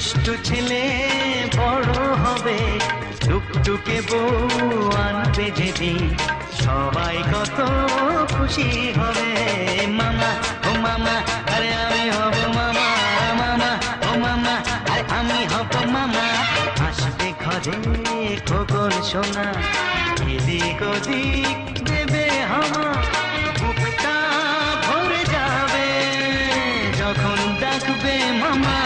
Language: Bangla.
দুষ্টু ছেলে বড় হবে, টুকটুকে বউ আনবে যেদিন, সবাই কত খুশি হবে। মামা ও মামা, আরে আমি হব মামা, মামা ও মামা, আরে আমি হব মামা। আসবে ঘরে খোকন সোনা, এদিক ওদিক দেবে হামা, বুকটা ভরে যাবে যখন ডাকবে মামা।